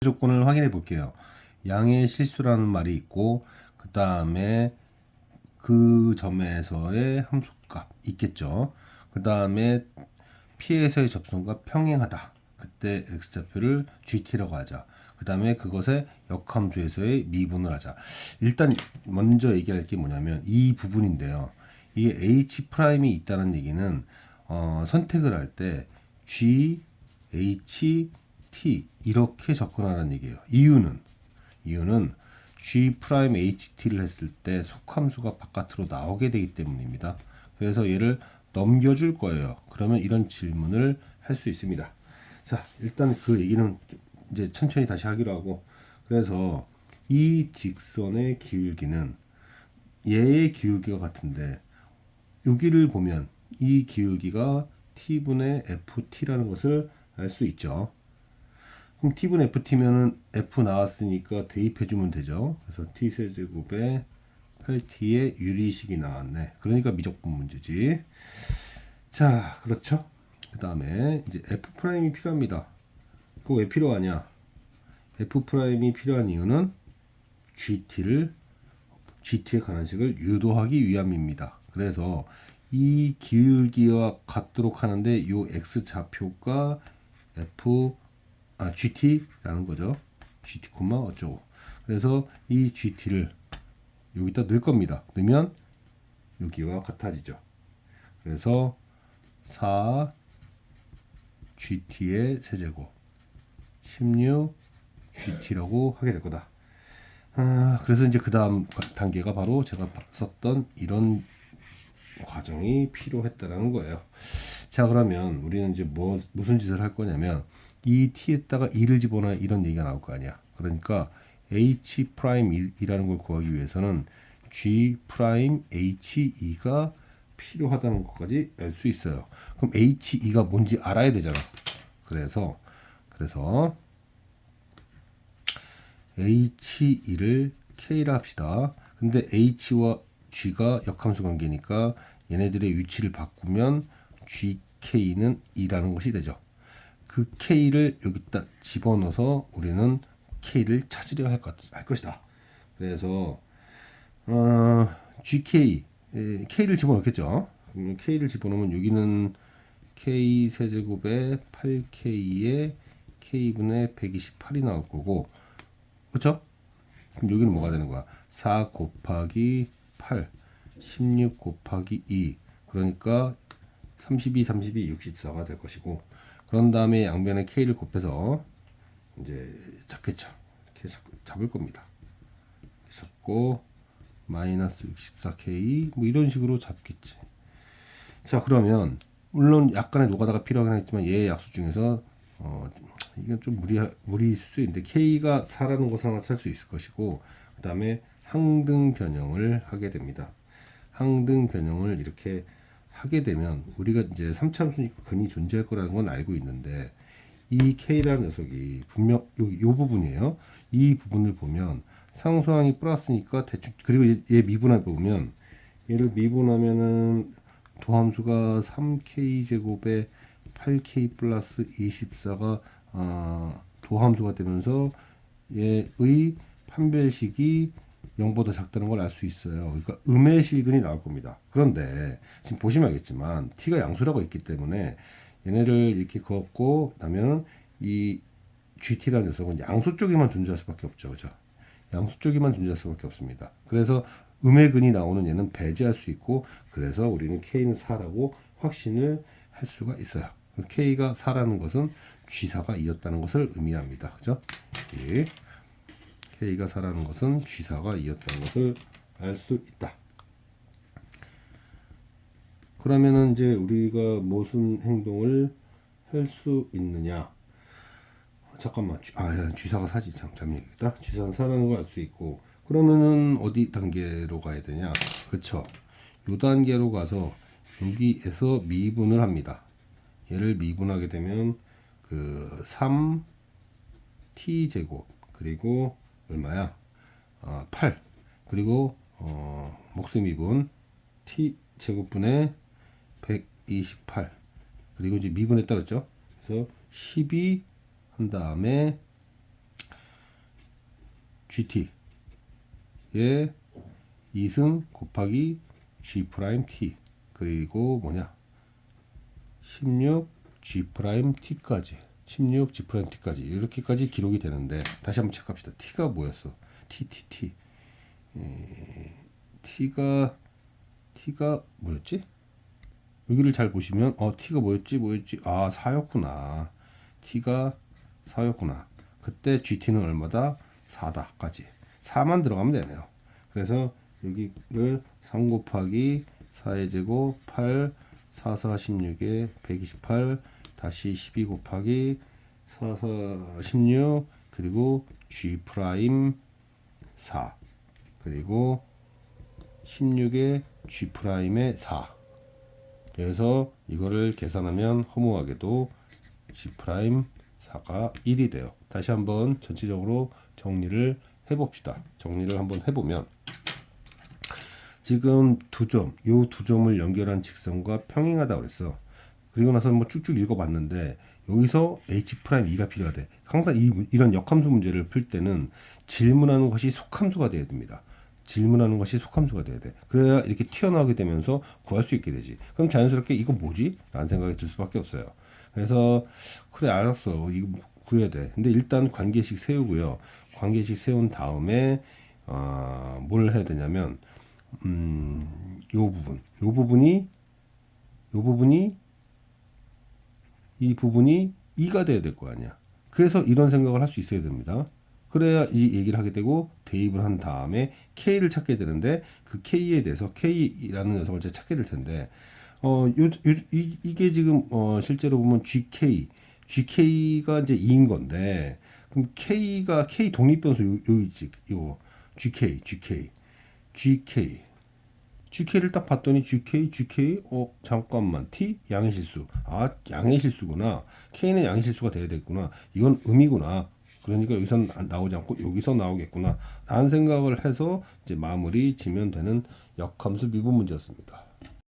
조건을 확인해 볼게요. 양의 실수라는 말이 있고 그 다음에 그 점에서의 함수값 있겠죠. 그 다음에 P에서의 접선과 평행하다. 그때 x좌표를 GT라고 하자. 그 다음에 그것의 역함수에서의 미분을 하자. 일단 먼저 얘기할 게 뭐냐면 이 부분인데요. 이게 H'이 있다는 얘기는 선택을 할 때 G, H, T 이렇게 접근하라는 얘기예요. 이유는 G 프라임 HT를 했을 때 속함수가 바깥으로 나오게 되기 때문입니다. 그래서 얘를 넘겨줄 거예요. 그러면 이런 질문을 할 수 있습니다. 자, 일단 그 얘기는 이제 천천히 다시 하기로 하고, 그래서 이 직선의 기울기는 얘의 기울기가 같은데 여기를 보면 이 기울기가 t분의 ft라는 것을 알 수 있죠. 그럼 t분의 ft면은 f 나왔으니까 대입해주면 되죠. 그래서 t 세제곱에 8t의 유리식이 나왔네. 그러니까 미적분 문제지. 자, 그렇죠. 그 다음에 이제 f'이 필요합니다. 그거 왜 필요하냐? f'이 필요한 이유는 GT의 관한식을 유도하기 위함입니다. 그래서 이 기울기와 같도록 하는데 이 x 좌표가 GT라는 거죠. GT, 어쩌고. 그래서 이 GT를 여기다 넣을 겁니다. 넣으면 여기와 같아지죠. 그래서 4 GT의 세제곱 16 GT라고 하게 될 거다. 그래서 이제 그 다음 단계가 바로 제가 썼던 이런 과정이 필요했다라는 거예요. 자, 그러면 우리는 이제 무슨 짓을 할 거냐면 이 t에다가 2를 집어넣어야 이런 얘기가 나올 거 아니야. 그러니까 H'이라는 걸 구하기 위해서는 G'He가 필요하다는 것까지 알 수 있어요. 그럼 He가 뭔지 알아야 되잖아. 그래서 H2를 K라 합시다. 근데 H와 G가 역함수 관계니까 얘네들의 위치를 바꾸면 GK는 2라는 것이 되죠. 그 K를 여기다 집어넣어서 우리는 K를 찾으려 할 것이다. 그래서 K를 집어넣겠죠. 그러면 K를 집어넣으면 여기는 K 세제곱에 8K에 K분의 128이 나올 거고, 그렇죠? 그럼 여기는 뭐가 되는 거야? 4 곱하기 8, 16 곱하기 2. 그러니까 32, 64가 될 것이고, 그런 다음에 양변에 K를 곱해서 이제 잡겠죠. 이렇게 잡을 겁니다. 잡고 마이너스 64K 뭐 이런 식으로 잡겠지. 자, 그러면 물론 약간의 노가다가 필요하긴 하겠지만 얘의 약수 중에서 이건 좀 무리일 수 있는데 K가 4라는 것을 하나 찾을 수 있을 것이고, 그 다음에 항등 변형을 하게 됩니다. 항등 변형을 이렇게 하게 되면 우리가 이제 3차함수니까 근이 존재할 거라는 건 알고 있는데, 이 K라는 녀석이 분명 이 부분이에요. 이 부분을 보면 상수항이 플러스니까 대충, 그리고 얘 미분해 보면 얘를 미분하면은 도함수가 3K 제곱에 8K 플러스 24가 도함수가 되면서 얘의 판별식이 0보다 작다는 걸 알 수 있어요. 그러니까 음의 실근이 나올 겁니다. 그런데 지금 보시면 알겠지만 t가 양수라고 있기 때문에 얘네를 이렇게 그었고 나면 이 GT라는 녀석은 양수 쪽에만 존재할 수밖에 없죠. 그죠? 양수 쪽에만 존재할 수밖에 없습니다. 그래서 음의 근이 나오는 얘는 배제할 수 있고, 그래서 우리는 K는 4라고 확신을 할 수가 있어요. K가 4라는 것은 G4가 2였다는 것을 의미합니다. 그죠? 예. K가 4라는 것은 G4가 2였다는 것을 알 수 있다. 그러면은 이제 우리가 무슨 행동을 할 수 있느냐? 잠깐만, G4가 4지. 잠깐만이겠다. G4는 4라는 걸 알 수 있고, 그러면은 어디 단계로 가야 되냐? 그쵸? 요 단계로 가서 여기에서 미분을 합니다. 얘를 미분하게 되면 그 3t 제곱 그리고 얼마야? 8 그리고 목수 미분 t 제곱분의 128 그리고 이제 미분에 따랐죠. 그래서 12 한 다음에 GT의 2승 곱하기 G 프라임 T 그리고 뭐냐 16 G 프라임 T까지 16 G 프라임 T까지 이렇게까지 기록이 되는데 다시 한번 체크합시다. T가 뭐였어? T T가 뭐였지? 여기를 잘 보시면 T가 뭐였지? 아 4였구나. T가 4였구나. 그때 GT는 얼마다? 4다까지 4만 들어가면 되네요. 그래서 여기를 3 곱하기 4의 제곱 8 4, 4, 16에 128 다시 12 곱하기 4, 4, 16 그리고 G 프라임 4 그리고 16에 G 프라임의 4 그래서 이거를 계산하면 허무하게도 G 프라임 4가 1이 돼요. 다시 한번 전체적으로 정리를 해봅시다. 정리를 한번 해보면 지금 요 두 점을 연결한 직선과 평행하다고 그랬어. 그리고 나서 뭐 쭉쭉 읽어봤는데 여기서 H'2가 필요하대. 항상 이런 역함수 문제를 풀 때는 질문하는 것이 속함수가 돼야 됩니다. 질문하는 것이 속함수가 돼야 돼. 그래야 이렇게 튀어나오게 되면서 구할 수 있게 되지. 그럼 자연스럽게 이거 뭐지? 라는 생각이 들 수밖에 없어요. 그래서 그래 알았어. 이거 구해야 돼. 근데 일단 관계식 세우고요. 관계식 세운 다음에 뭘 해야 되냐면 요 부분이 이 부분이 2가 돼야 될 거 아니야. 그래서 이런 생각을 할 수 있어야 됩니다. 그래야 이 얘기를 하게 되고 대입을 한 다음에 K를 찾게 되는데 그 K에 대해서 K라는 녀석을 제가 찾게 될 텐데 이게 지금 실제로 보면 GK가 이제 2인 건데 그럼 K가 K 독립변수 요 있지 요 GK를 딱 봤더니 GK 잠깐만 T 양의 실수 양의 실수구나. K는 양의 실수가 돼야 되겠구나. 이건 음이구나. 그러니까 여기서 나오지 않고 여기서 나오겠구나 라는 생각을 해서 이제 마무리 지면 되는 역함수 미분 문제였습니다.